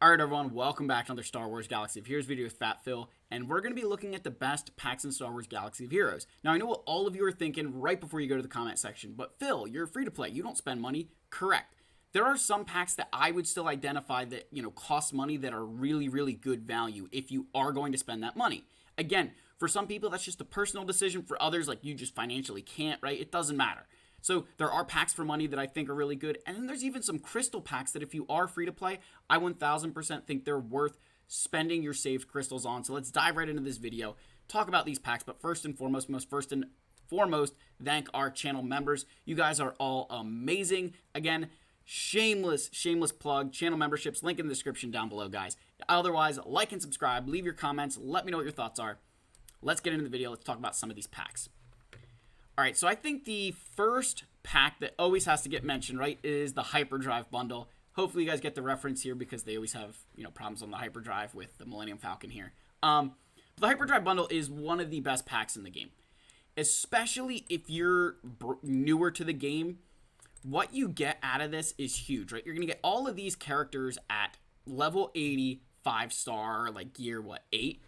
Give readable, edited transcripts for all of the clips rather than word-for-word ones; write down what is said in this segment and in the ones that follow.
Alright everyone, welcome back to another Star Wars Galaxy of Heroes video with Fat Phil, and we're going to be looking at the best packs in Star Wars Galaxy of Heroes. Now I know what all of you are thinking right before you go to the comment section, but Phil, you're free to play, you don't spend money. Correct. There are some packs that I would still identify that, cost money that are really, really good value if you are going to spend that money. Again, for some people that's just a personal decision, for others like you just financially can't, right? It doesn't matter. So there are packs for money that I think are really good. And then there's even some crystal packs that if you are free to play, I 1000% think they're worth spending your saved crystals on. So let's dive right into this video, talk about these packs. But first and foremost, thank our channel members. You guys are all amazing. Again, shameless plug, channel memberships, link in the description down below, guys. Otherwise, like and subscribe, leave your comments, let me know what your thoughts are. Let's get into the video. Let's talk about some of these packs. All right, so I think the first pack that always has to get mentioned, right, is the Hyperdrive Bundle. Hopefully you guys get the reference here because they always have, problems on the Hyperdrive with the Millennium Falcon here. But the Hyperdrive Bundle is one of the best packs in the game, especially if you're newer to the game. What you get out of this is huge, right? You're going to get all of these characters at level 80, 5-star, like gear, 8?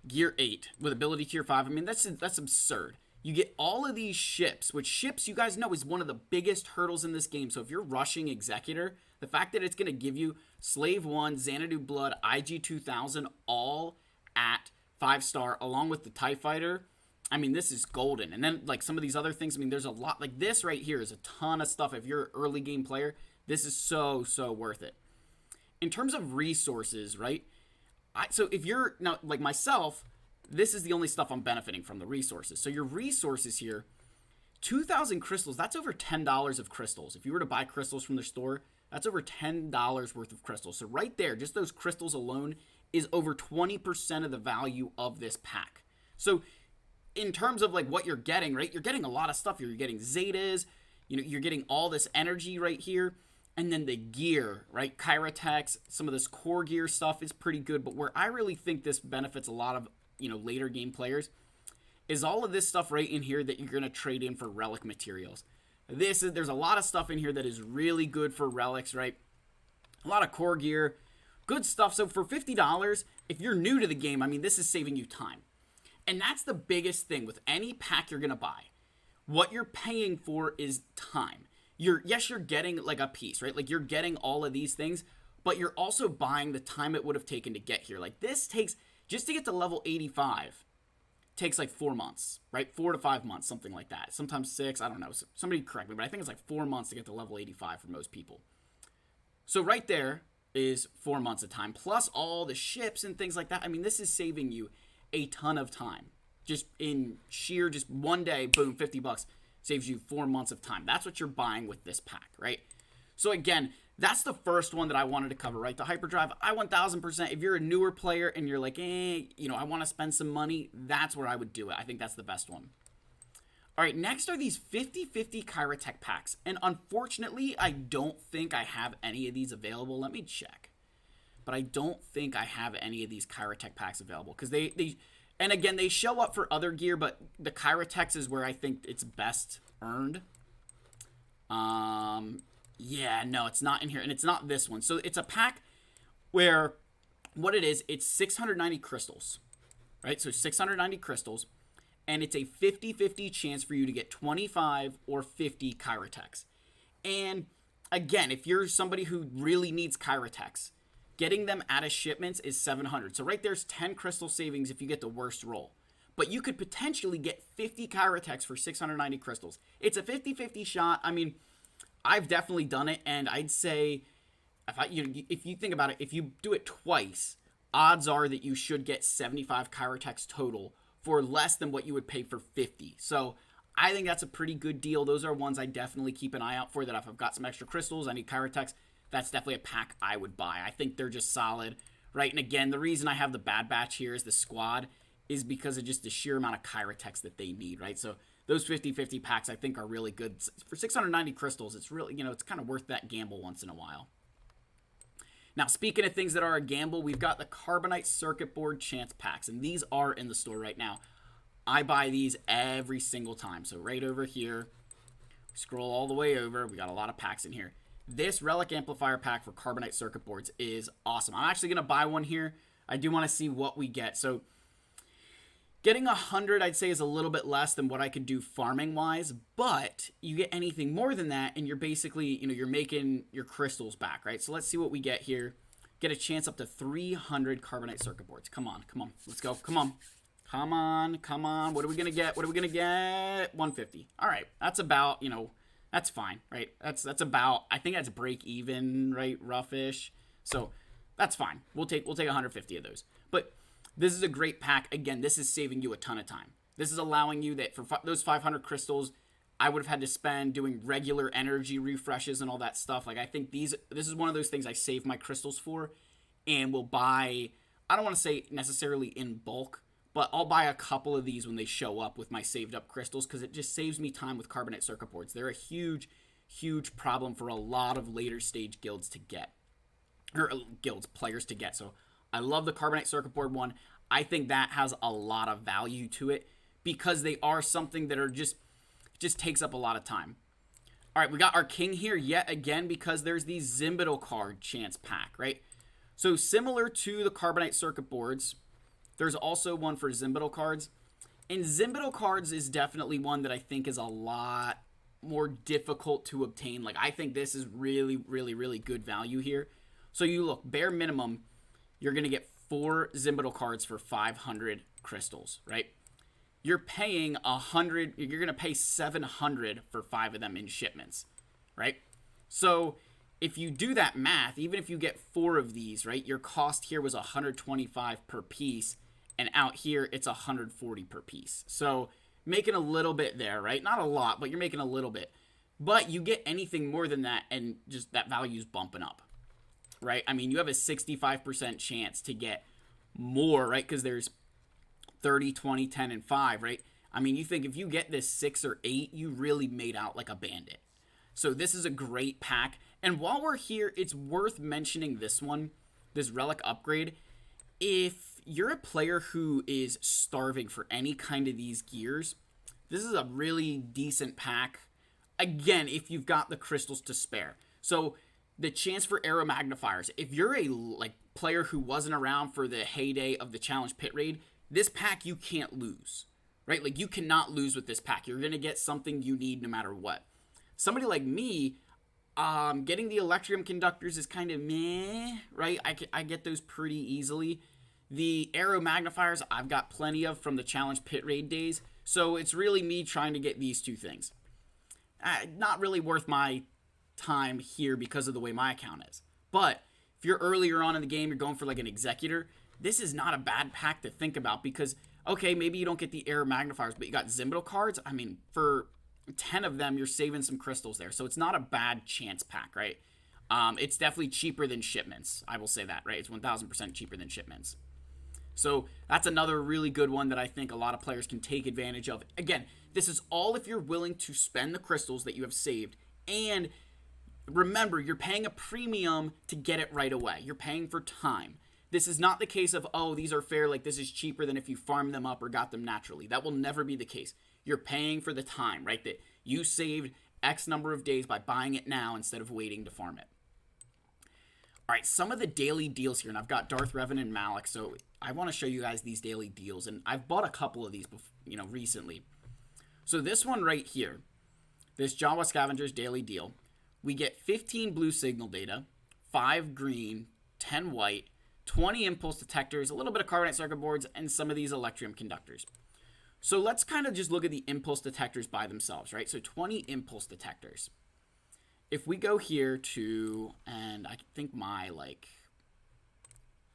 Gear 8 with ability tier 5. I mean, that's absurd. You get all of these ships, which ships, you guys know, is one of the biggest hurdles in this game. So if you're rushing Executor, the fact that it's going to give you Slave 1, Xanadu Blood, IG 2000, all at 5-star, along with the TIE Fighter, I mean, this is golden. And then, like, some of these other things, I mean, there's a lot. Like, this right here is a ton of stuff. If you're an early game player, this is so worth it. In terms of resources, right? So if you're, now, like myself, this is the only stuff I'm benefiting from, the resources. So your resources here, 2,000 crystals, that's over $10 of crystals. If you were to buy crystals from the store, that's over $10 worth of crystals. So right there, just those crystals alone is over 20% of the value of this pack. So in terms of like what you're getting, right, you're getting a lot of stuff. You're getting Zetas, you're getting all this energy right here. And then the gear, right? Kyra Packs, some of this core gear stuff is pretty good. But where I really think this benefits a lot of, later game players is all of this stuff right in here that you're going to trade in for relic materials. There's a lot of stuff in here that is really good for relics, right? A lot of core gear, good stuff. So for $50, if you're new to the game, I mean, this is saving you time. And that's the biggest thing with any pack you're going to buy. What you're paying for is time. You're getting like a piece, right? Like you're getting all of these things, but you're also buying the time it would have taken to get here. Like this takes, just to get to level 85, takes like 4 months, right? 4 to 5 months, something like that. Sometimes 6, I don't know. Somebody correct me, but I think it's like 4 months to get to level 85 for most people. So right there is 4 months of time, plus all the ships and things like that. I mean, this is saving you a ton of time. Just in sheer, just one day, boom, $50. Saves you 4 months of time. That's what you're buying with this pack, right? So again, that's the first one that I wanted to cover, right? The Hyperdrive, I 1000%. If you're a newer player and you're like, I want to spend some money, that's where I would do it. I think that's the best one. All right, next are these 50/50 Kyra Tech packs. And unfortunately, I don't think I have any of these available. Let me check. But I don't think I have any of these Kyra Tech packs available because and again, they show up for other gear, but the Kyra Techs is where I think it's best earned. Yeah, no, it's not in here, and it's not this one. So it's a pack where what it is, it's 690 crystals, right? So 690 crystals, and it's a 50/50 chance for you to get 25 or 50 Kyra Techs. And again, if you're somebody who really needs Kyra Techs, getting them out of shipments is 700. So right there's 10 crystal savings if you get the worst roll. But you could potentially get 50 Kyra Techs for 690 crystals. It's a 50/50 shot. I mean, I've definitely done it, and I'd say if you think about it, if you do it twice, odds are that you should get 75 Kyra Techs total for less than what you would pay for 50. So I think that's a pretty good deal. Those are ones I definitely keep an eye out for, that if I've got some extra crystals, I need Kyra Techs, that's definitely a pack I would buy. I think they're just solid, right? And again, the reason I have the Bad Batch here as the squad is because of just the sheer amount of Kyra Techs that they need, right? So those 50/50 packs I think are really good. For 690 crystals, it's really, it's kind of worth that gamble once in a while. Now, speaking of things that are a gamble, we've got the Carbonite Circuit Board Chance Packs, and these are in the store right now. I buy these every single time. So right over here, scroll all the way over. We got a lot of packs in here. this Relic Amplifier pack for Carbonite circuit boards is awesome. I'm actually going to buy one here. I do want to see what we get. So getting 100, I'd say, is a little bit less than what I could do farming-wise, but you get anything more than that, and you're basically, you're making your crystals back, right? So let's see what we get here. Get a chance up to 300 Carbonite circuit boards. Come on. Let's go. Come on. What are we going to get? 150. All right. That's about, that's fine, right? That's about, I think that's break even, right? Roughish. So that's fine. We'll take 150 of those. But this is a great pack. Again, this is saving you a ton of time. This is allowing you that for those 500 crystals, I would have had to spend doing regular energy refreshes and all that stuff. Like, I think this is one of those things I save my crystals for and will buy, I don't want to say necessarily in bulk, but I'll buy a couple of these when they show up with my saved up crystals because it just saves me time with Carbonite circuit boards. They're a huge, huge problem for a lot of later stage guilds to get. Or players to get. So I love the Carbonite circuit board one. I think that has a lot of value to it because they are something that are just takes up a lot of time. All right, we got our king here yet again because there's the Zimbital card chance pack, right? So similar to the Carbonite circuit boards, there's also one for Zimbital cards. And Zimbital cards is definitely one that I think is a lot more difficult to obtain. Like, I think this is really, really, really good value here. So you look, bare minimum, you're going to get 4 Zimbital cards for 500 crystals, right? You're paying 100, you're going to pay 700 for 5 of them in shipments, right? So if you do that math, even if you get 4 of these, right, your cost here was 125 per piece, and out here it's 140 per piece. So making a little bit there, right? Not a lot, but you're making a little bit. But you get anything more than that, and just that value's bumping up, right? I mean, you have a 65% chance to get more, right? Because there's 30, 20, 10, and 5, right? I mean, you think if you get this 6 or 8, you really made out like a bandit. So this is a great pack. And while we're here, it's worth mentioning this one, this Relic upgrade. If you're a player who is starving for any kind of these gears, this is a really decent pack. Again, if you've got the crystals to spare. So the chance for arrow magnifiers. If you're a player who wasn't around for the heyday of the challenge pit raid, this pack you can't lose, right? Like, you cannot lose with this pack. You're going to get something you need no matter what. Somebody like me, getting the Electrium conductors is kind of meh, right? I get those pretty easily. The arrow magnifiers I've got plenty of from the challenge pit raid days. So it's really me trying to get these 2 things. Not really worth my time here because of the way my account is. But if you're earlier on in the game, you're going for like an executor, this is not a bad pack to think about because, okay, maybe you don't get the arrow magnifiers, but you got Zimbital cards. I mean, for 10 of them, you're saving some crystals there. So it's not a bad chance pack, right? It's definitely cheaper than shipments. I will say that, right? It's 1,000% cheaper than shipments. So that's another really good one that I think a lot of players can take advantage of. Again, this is all if you're willing to spend the crystals that you have saved. And remember, you're paying a premium to get it right away. You're paying for time. This is not the case of, oh, these are fair, like this is cheaper than if you farmed them up or got them naturally. That will never be the case. You're paying for the time, right? That you saved X number of days by buying it now instead of waiting to farm it. All right, some of the daily deals here, and I've got Darth Revan and Malik, so I want to show you guys these daily deals, and I've bought a couple of these, recently. So this one right here, this Jawa Scavengers daily deal, we get 15 blue signal data, 5 green, 10 white, 20 impulse detectors, a little bit of Carbonite circuit boards, and some of these Electrium conductors. So let's kind of just look at the impulse detectors by themselves, right? So 20 impulse detectors. If we go here to, and I think my,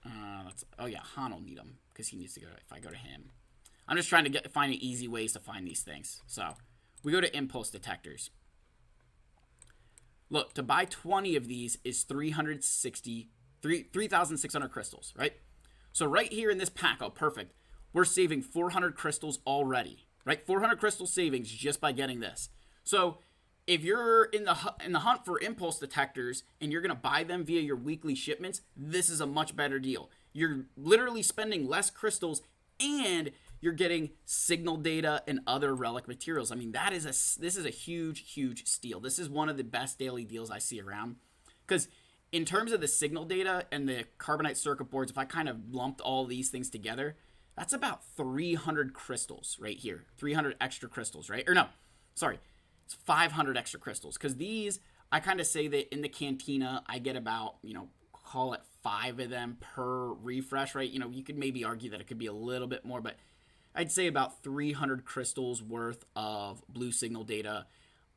Han will need them because he needs to go, if I go to him. I'm just trying to find easy ways to find these things. So we go to impulse detectors. Look, to buy 20 of these is 3,600 crystals, right? So right here in this pack, oh, perfect. We're saving 400 crystals already, right? 400 crystal savings just by getting this. So if you're in the hunt for impulse detectors and you're going to buy them via your weekly shipments, this is a much better deal. You're literally spending less crystals and you're getting signal data and other relic materials. I mean, this is a huge steal. This is one of the best daily deals I see around, because in terms of the signal data and the Carbonite circuit boards, if I kind of lumped all these things together, that's about 300 crystals right here. 300 extra crystals, right? Or no, sorry, it's 500 extra crystals, because these, I kind of say that in the cantina, I get about, call it 5 of them per refresh, right? You could maybe argue that it could be a little bit more, but I'd say about 300 crystals worth of blue signal data,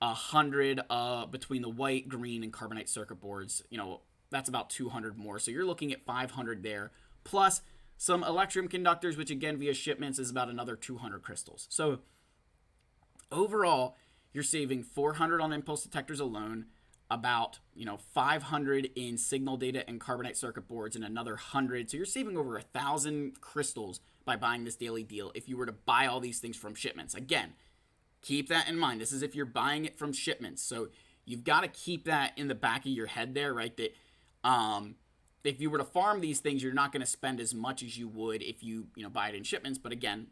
100 between the white, green, and Carbonite circuit boards. That's about 200 more. So you're looking at 500 there, plus some Electrum conductors, which again via shipments is about another 200 crystals. So overall, you're saving 400 on impulse detectors alone, about 500 in signal data and Carbonite circuit boards, and another 100. So you're saving over 1,000 crystals by buying this daily deal if you were to buy all these things from shipments. Again, keep that in mind. This is if you're buying it from shipments. So you've got to keep that in the back of your head there, right? That if you were to farm these things, you're not going to spend as much as you would if you buy it in shipments. But again,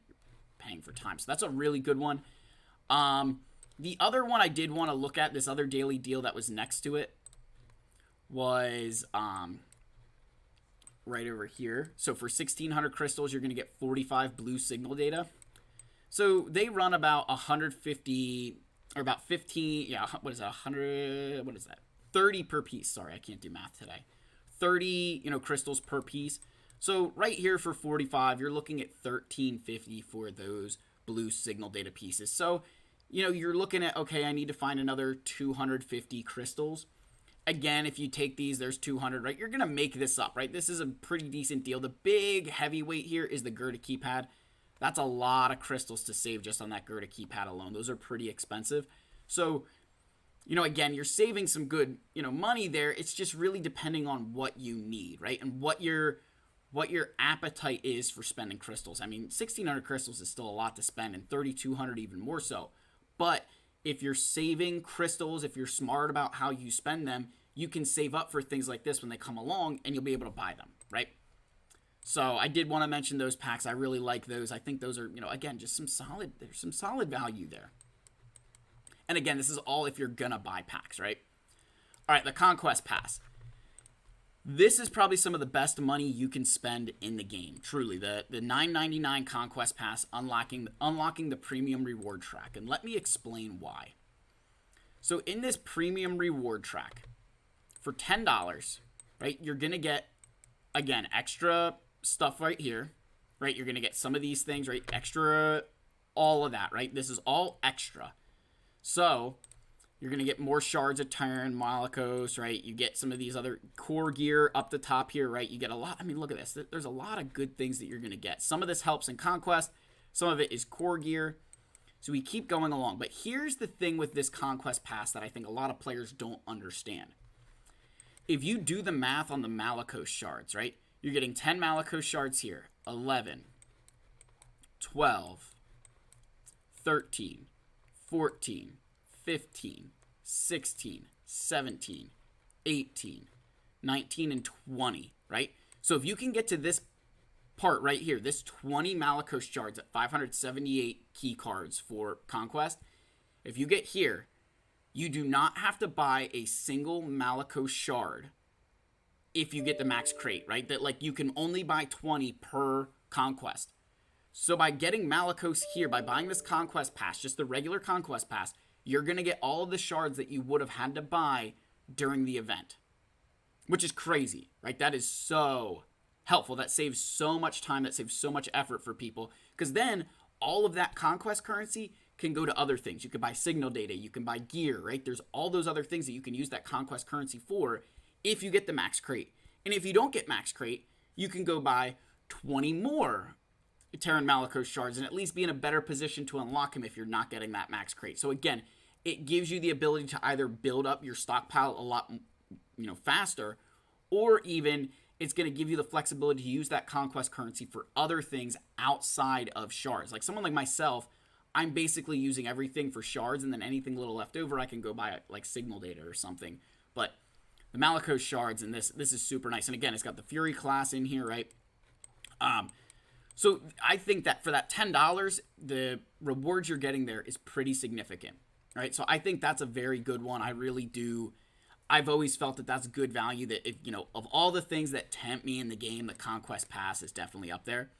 paying for time. So that's a really good one. The other one I did want to look at, this other daily deal that was next to it, was right over here. So for 1,600 crystals, you're going to get 45 blue signal data. So they run about 150, or about 15, yeah, what is that, 100, what is that, 30 per piece. Sorry, I can't do math today. 30, crystals per piece. So right here for 45, you're looking at 1,350 for those blue signal data pieces. So, you're looking at, okay, I need to find another 250 crystals. Again, if you take these, there's 200, right? You're going to make this up, right? This is a pretty decent deal. The big heavyweight here is the Gerda keypad. That's a lot of crystals to save just on that Gerda keypad alone. Those are pretty expensive. So, again, you're saving some good, money there. It's just really depending on what you need, right? And what your appetite is for spending crystals. I mean, 1,600 crystals is still a lot to spend, and 3,200 even more so. But if you're saving crystals, if you're smart about how you spend them, you can save up for things like this when they come along, and you'll be able to buy them, right? So I did want to mention those packs. I really like those. I think those are, again, just there's some solid value there. And again, this is all if you're gonna buy packs, right? All right, the Conquest Pass. This is probably some of the best money you can spend in the game. Truly, the $9.99 Conquest Pass unlocking the premium reward track. And let me explain why. So in this premium reward track, for $10, right, you're going to get, again, extra stuff right here, right? You're going to get some of these things, right? Extra, all of that, right? This is all extra. So you're going to get more shards of Turn, Malakos, right? You get some of these other core gear up the top here, right? You get a lot. I mean, look at this. There's a lot of good things that you're going to get. Some of this helps in Conquest. Some of it is core gear. So we keep going along. But here's the thing with this Conquest Pass that I think a lot of players don't understand. If you do the math on the Malakos shards, right? You're getting 10 Malakos shards here. 11, 12, 13, 14, 15, 16, 17, 18, 19, and 20, right? So if you can get to this part right here, this 20 Malakos shards at 578 key cards for Conquest, if you get here, you do not have to buy a single Malakos shard if you get the max crate, right? That, like, you can only buy 20 per Conquest. So by getting Malakos here, by buying this Conquest Pass, just the regular Conquest Pass, you're going to get all of the shards that you would have had to buy during the event, which is crazy, right? That is so helpful. That saves so much time. That saves so much effort for people, because then all of that Conquest currency can go to other things. You can buy signal data. You can buy gear, right? There's all those other things that you can use that Conquest currency for if you get the max crate. And if you don't get max crate, you can go buy 20 more Terran Malakos shards and at least be in a better position to unlock him if you're not getting that max crate. So again, it gives you the ability to either build up your stockpile a lot, faster, or even it's going to give you the flexibility to use that Conquest currency for other things outside of shards. Like someone like myself, I'm basically using everything for shards, and then anything little left over, I can go buy like signal data or something. But the Malakos shards, and this is super nice. And again, it's got the Fury class in here, right? So I think that for that $10, the rewards you're getting there is pretty significant, right? So I think that's a very good one. I really do. I've always felt that that's good value. That if, of all the things that tempt me in the game, the Conquest Pass is definitely up there.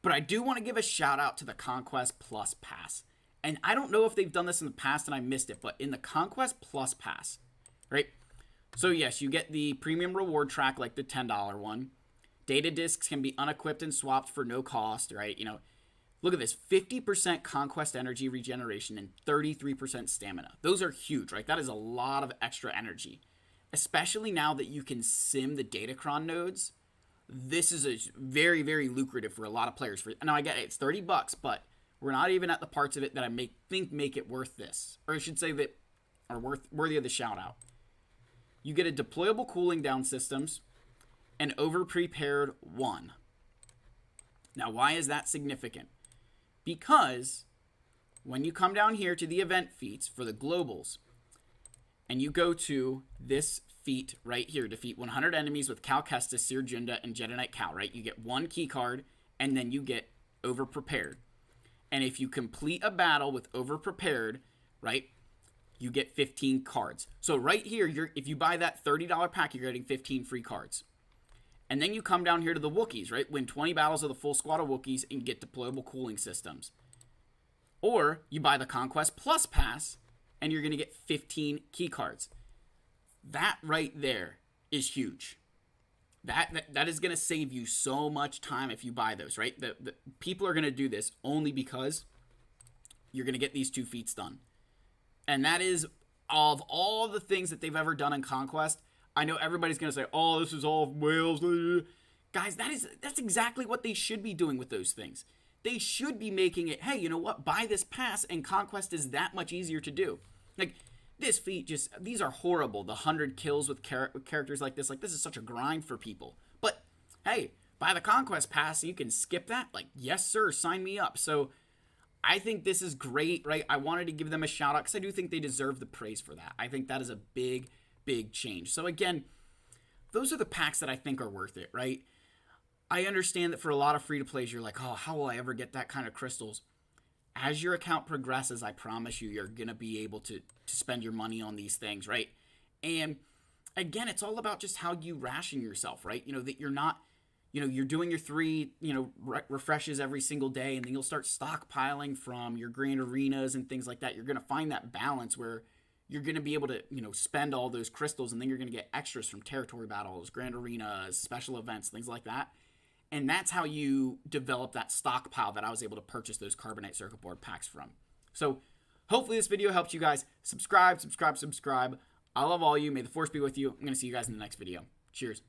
But I do want to give a shout out to the Conquest Plus Pass. And I don't know if they've done this in the past and I missed it, but in the Conquest Plus Pass, right? So yes, you get the premium reward track like the $10 one. Data discs can be unequipped and swapped for no cost, right? Look at this, 50% conquest energy regeneration and 33% stamina. Those are huge, right? That is a lot of extra energy. Especially now that you can sim the Datacron nodes. This is a very, very lucrative for a lot of players. Now I get it, it's $30, but we're not even at the parts of it that I think make it worth this. Or I should say that are worthy of the shout out. You get a deployable cooling down systems, and over-prepared 1. Now, why is that significant? Because when you come down here to the event feats for the globals, and you go to this feat right here, defeat 100 enemies with Cal Kestis, Seer Junda, and Jedinite Cal, right? You get 1 key card, and then you get over-prepared. And if you complete a battle with over-prepared, right, you get 15 cards. So right here, if you buy that $30 pack, you're getting 15 free cards. And then you come down here to the Wookiees, right? Win 20 battles of the full squad of Wookiees and get deployable cooling systems. Or you buy the Conquest Plus Pass and you're going to get 15 key cards. That right there is huge. That is going to save you so much time if you buy those, right? The people are going to do this only because you're going to get these 2 feats done. And that is, of all the things that they've ever done in Conquest, I know everybody's going to say, oh, this is all whales. Guys, that's exactly what they should be doing with those things. They should be making it, hey, you know what? Buy this pass and Conquest is that much easier to do. Like, this feat these are horrible. The 100 kills with characters like this is such a grind for people. But, hey, buy the Conquest Pass, you can skip that. Like, yes, sir, sign me up. So, I think this is great, right? I wanted to give them a shout out because I do think they deserve the praise for that. I think that is a big change. So again, those are the packs that I think are worth it, right? I understand that for a lot of free-to-plays, you're like, oh, how will I ever get that kind of crystals? As your account progresses, I promise you're going to be able to spend your money on these things, right? And again, it's all about just how you ration yourself, right? That you're not, you're doing your 3, refreshes every single day, and then you'll start stockpiling from your grand arenas and things like that. You're going to find that balance where you're going to be able to, spend all those crystals, and then you're going to get extras from territory battles, grand arenas, special events, things like that. And that's how you develop that stockpile that I was able to purchase those Carbonite circuit board packs from. So hopefully this video helped you guys. Subscribe. I love all you. May the force be with you. I'm going to see you guys in the next video. Cheers.